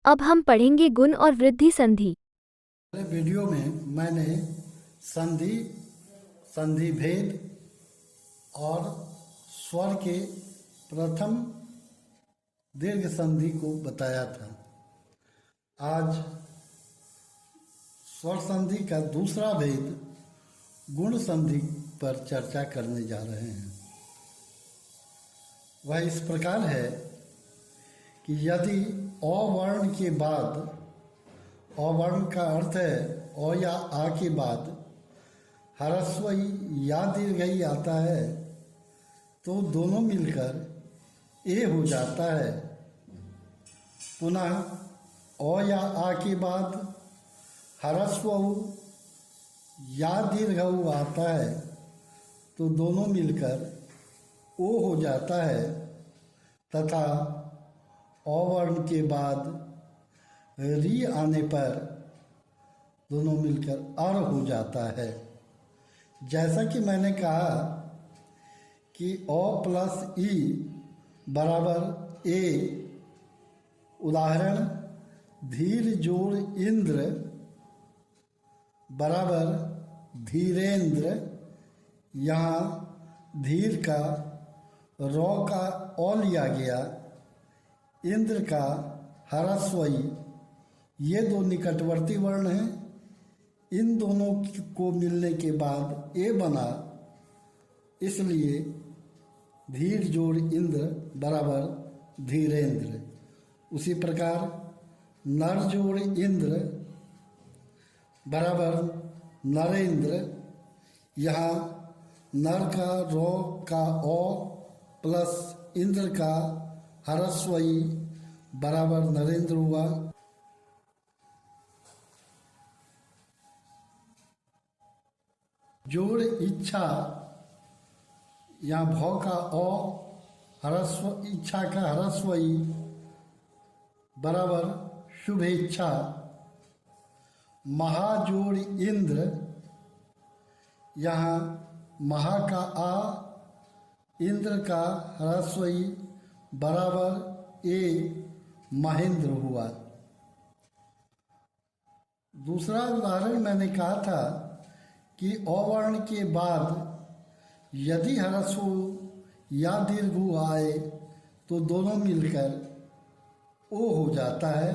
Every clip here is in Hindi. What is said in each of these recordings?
अब हम पढ़ेंगे गुण और वृद्धि संधि। पहले वीडियो में मैंने संधि, संधि भेद और स्वर के प्रथम दीर्घ संधि को बताया था। आज स्वर संधि का दूसरा भेद गुण संधि पर चर्चा करने जा रहे हैं। वह इस प्रकार है कि यदि अ वर्ण के बाद, अ वर्ण का अर्थ है अ या आ के बाद ह्रस्व ई या दीर्घ ई आता है तो दोनों मिलकर ए हो जाता है। पुनः अ या आ के बाद ह्रस्व उ या दीर्घ उ आता है तो दोनों मिलकर ओ हो जाता है, तथा अ वर्ण के बाद री आने पर दोनों मिलकर अर हो जाता है। जैसा कि मैंने कहा कि अ प्लस ई बराबर ए, उदाहरण धीर जोड़ इंद्र बराबर धीरेंद्र। यहाँ धीर का रौ का अ लिया गया, इंद्र का ह्रस्व ई, ये दो निकटवर्ती वर्ण हैं। इन दोनों को मिलने के बाद ए बना, इसलिए धीर जोड़ इंद्र बराबर धीरेंद्र। उसी प्रकार नर जोड़ इंद्र बराबर नरेंद्र। यहाँ नर का रौ का ओ प्लस इंद्र का ह्रस्व ई बराबर नरेंद्र हुआ। जोड़ इच्छा, यहाँ भौ का ओ ह्रस्व, इच्छा का ह्रस्व ई बराबर शुभेच्छा। महाजोड़ इंद्र, यहाँ महा का आ, इंद्र का ह्रस्व ई बराबर ए महेंद्र हुआ। दूसरा उदाहरण मैंने कहा था कि अ वर्ण के बाद यदि ह्रस्व या दीर्घ आए तो दोनों मिलकर ओ हो जाता है।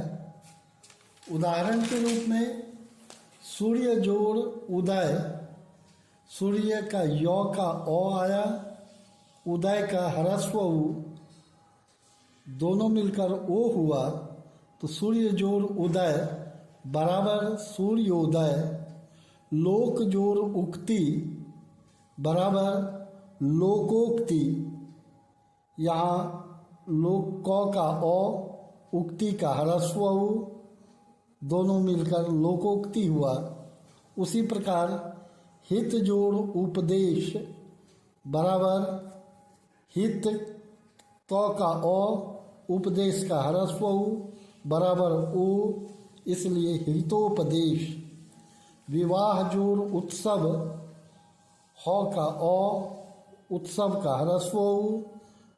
उदाहरण के रूप में सूर्य जोड़ उदय, सूर्य का यौ का ओ आया, उदय का ह्रस्व उ, दोनों मिलकर ओ हुआ तो सूर्य जोड़ उदय बराबर सूर्योदय। लोक जोड़ उक्ति बराबर लोकोक्ति। यहाँ लोक क का ओ, उक्ति का ह्रस्व उ, दोनों मिलकर लोकोक्ति हुआ। उसी प्रकार हित जोड़ उपदेश बराबर हित तो का ओ, उपदेश का ह्रस्व उ बराबर ओ, इसलिए हितोपदेश। विवाह जोड़ उत्सव, ह का ओ, उत्सव का ह्रस्व उ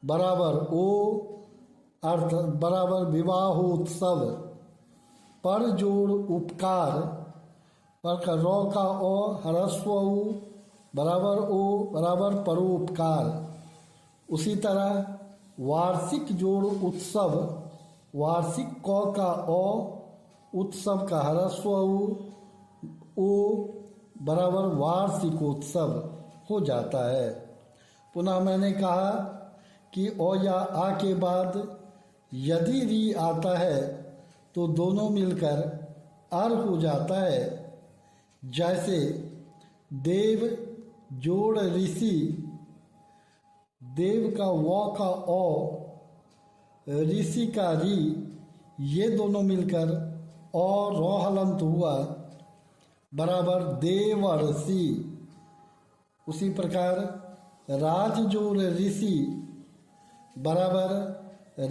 बराबर ओ, अर्थ बराबर विवाहोत्सव। पर जोड़ उपकार, पर का रौ का ओ ह्रस्व उ बराबर ओ बराबर परोपकार। उसी तरह वार्षिक जोड़ उत्सव, वार्षिक क का ओ, उत्सव का ह्रस्व उ बराबर वार्षिकोत्सव हो जाता है। पुनः मैंने कहा कि ओ या आ के बाद यदि री आता है तो दोनों मिलकर अर हो जाता है। जैसे देव जोड़ ऋषि, देव का व का ओ, ऋषि का री, ये दोनों मिलकर और रो हलंत हुआ बराबर देवर्षि। उसी प्रकार राज जोड़ ऋषि बराबर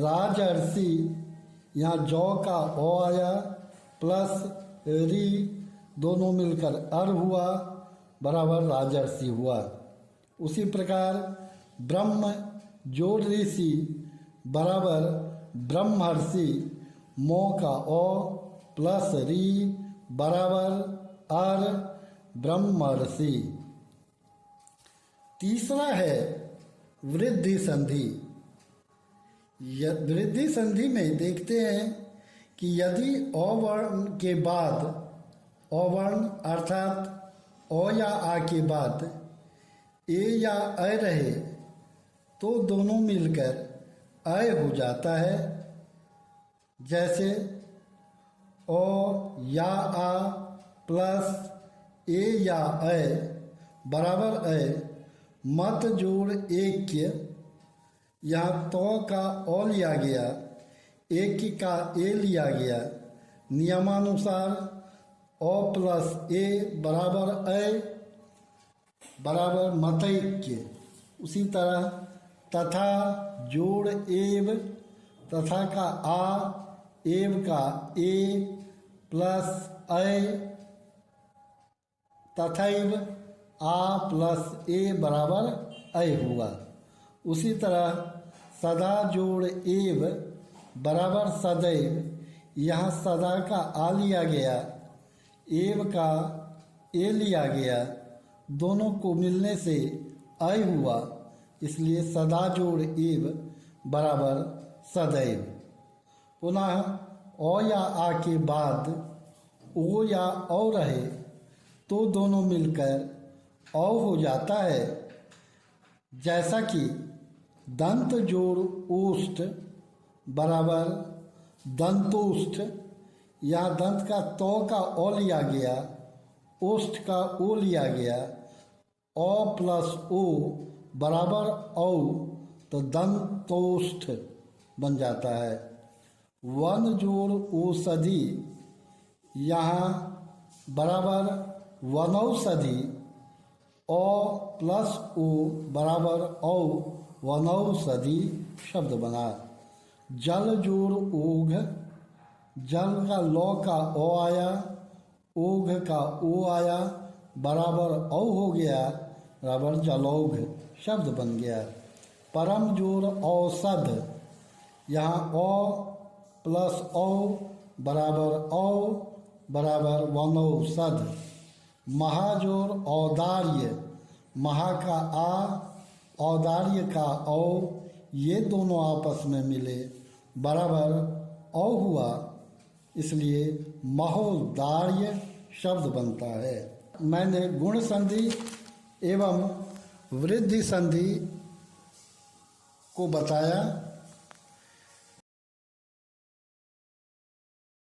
राजर्षि। यहाँ जौ का ओ आया प्लस री, दोनों मिलकर अर हुआ बराबर राजर्षि हुआ। उसी प्रकार ब्रह्म जोड़ ऋषि बराबर ब्रह्मर्षि। मो का ओ प्लस री बराबर अर ब्रह्मर्षि। तीसरा है वृद्धि संधि। वृद्धि संधि में देखते हैं कि यदि अ वर्ण के बाद अ वर्ण अर्थात अ या आ के बाद ए या अ रहे तो दोनों मिलकर अ हो जाता है। जैसे ओ या आ प्लस ए या अ बराबर अ, मत जोड़ ऐक्य। यहाँ तो का ओ लिया गया, एक का ए लिया गया। नियमानुसार ओ प्लस ए बराबर अ बराबर मतैक्य। उसी तरह तथा जोड़ एव, तथा का आ एव का ए प्लस अ तथैव आ प्लस ए बराबर अ हुआ। उसी तरह सदा जोड़ एव बराबर सदैव। यहाँ सदा का आ लिया गया, एव का ए लिया गया, दोनों को मिलने से अ हुआ, इसलिए सदा जोड़ एव बराबर सदैव। पुनः ओ या आ के बाद ओ या औ रहे तो दोनों मिलकर औ हो जाता है। जैसा कि दंत जोड़ ओष्ठ बराबर दंतोष्ठ। यहाँ दंत का तो का ओ लिया गया, ओष्ठ का ओ लिया गया, ओ प्लस ओ बराबर औ, तो दंतोष्ठ बन जाता है। वन जोड़ औषधि, यहाँ बराबर वनौषधि, ओ प्लस ओ बराबर औ वनौषधि शब्द बना। जल जोड़ ओघ, जल का लौ का ओ आया, ओघ का ओ आया, बराबर औ हो गया, बराबर जलौघ शब्द बन गया। परम जोड़ औषध, यहाँ ओ प्लस औ बराबर औ बराबर वनौषध। महाजोड़ औदार्य, महा का आ औदार्य का औ, ये दोनों आपस में मिले बराबर औ हुआ, इसलिए महोदार्य शब्द बनता है। मैंने गुण संधि एवं वृद्धि संधि को बताया।